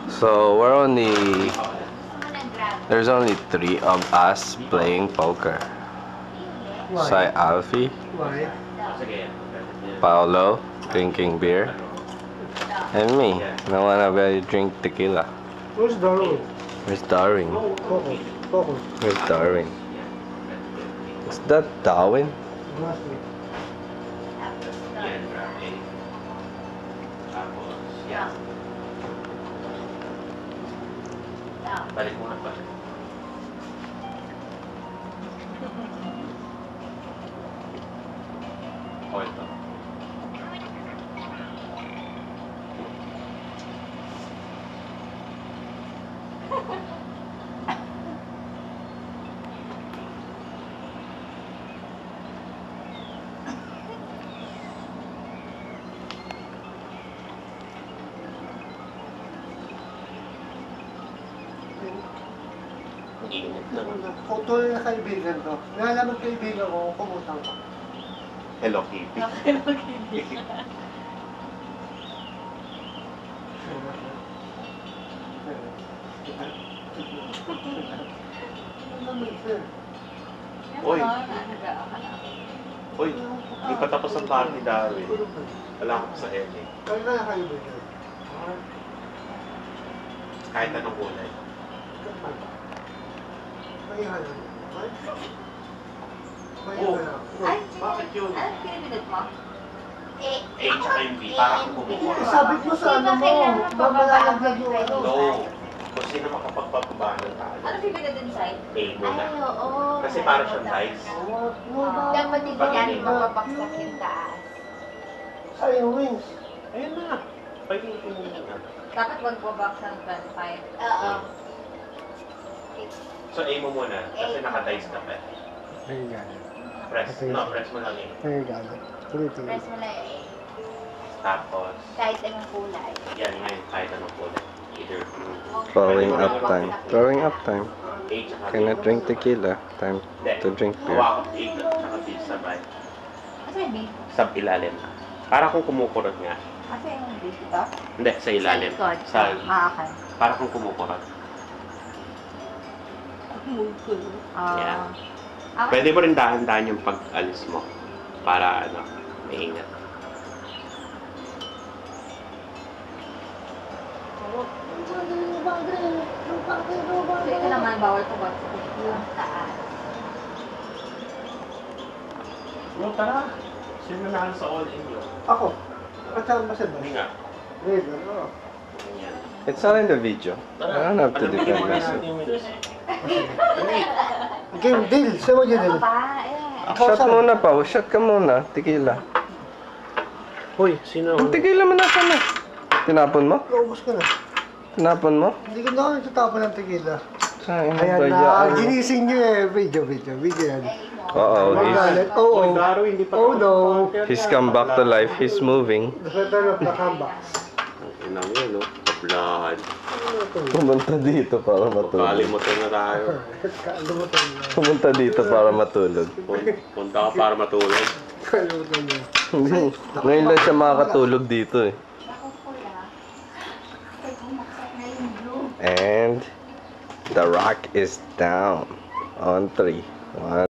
So there's only 3 of us playing poker. Sai Alfie, Paolo drinking beer, and me. No one already drink tequila. Where's Darwin? Where's Darwin? Coco. Where's Darwin? Is that Darwin? Balik mo na ba? O ito. Init na. Tunay na kaibigan to. Nalaman kaibigan ko, kumutang ko. Hello Kitty. Hello Kitty. Oy. Uy, hindi pa tapos ang party Darwin. Wala ko pa sa LA. Kaya na kaibigan. Kahit anong kulay. May halan. May Oh. halan. Ay, Bakit yun? ano pinipinit mo? A tsaka yung B, para kang bumukura. Sabit mo sa ano mo. Babalayag yung ano. No. Kung sino makapagpapaba ng talo. Ano pinipinit inside? A muna. Ay, oo. Kasi para siyang dice. Dapat hindi yan mapapaksak yung taas. Sa yung wings. Ayun na. Pagiging mo na. Dapat magbabak ng 25. Oo. So A mo muna, kasi naka-dice ka pa. Ay, gano'n. Press. No, press mo lang A. Ay, gano'n. Tuloy-tuloy. Press mo na eh. Tapos, Kahit anong kulay. yan ngayon, kahit anong kulay. Either blue. Throwing up time. Throwing up time. A tsaka B. Cannot drink tequila. Time to drink beer. Hawak A tsaka B sabay. Asa yung beef? Sa ilalim. Para kung kumukurot nga. Asa yung beef ito? Hindi, sa ilalim. Sa likod. Sa, Okay. para kung kumukurot. Yeah. Pwede mo rin dahan-dahan yung pag-alis mo. Para ano, maingat. Ito naman, bawal ko ba sa yung taas. No, tara. Sino na sa all-in yun? Ako. Kasama ba siya ba? Hindi nga. Wait, ano? Yan. It's not in the video. I don't have to defend myself. Game deal. Saan mo Ano deal? pa? Shot muna pa. Shot ka muna. Tequila. Hoy, sino? Ang tequila mo nasa na. Tinapon mo? Naubos ka na. Tinapon mo? Hindi ko na ako nagtatapon ng tequila. Saan Ayan na. bayaan mo? Ginising niyo eh. Video yan. Oo, Magalit. Oo. Hoy, Garo, hindi pa Oh no. he's come back to life. He's moving. The return of the comeback. Ang ina mo yun, no? Kablahan. Pumunta dito para matulog. Kalimutan na tayo. Kalimutan niya. Pumunta dito para matulog. Punta ka para matulog. Kalimutan niya. Ngayon lang siya makakatulog dito eh. And the rock is down on 3. 1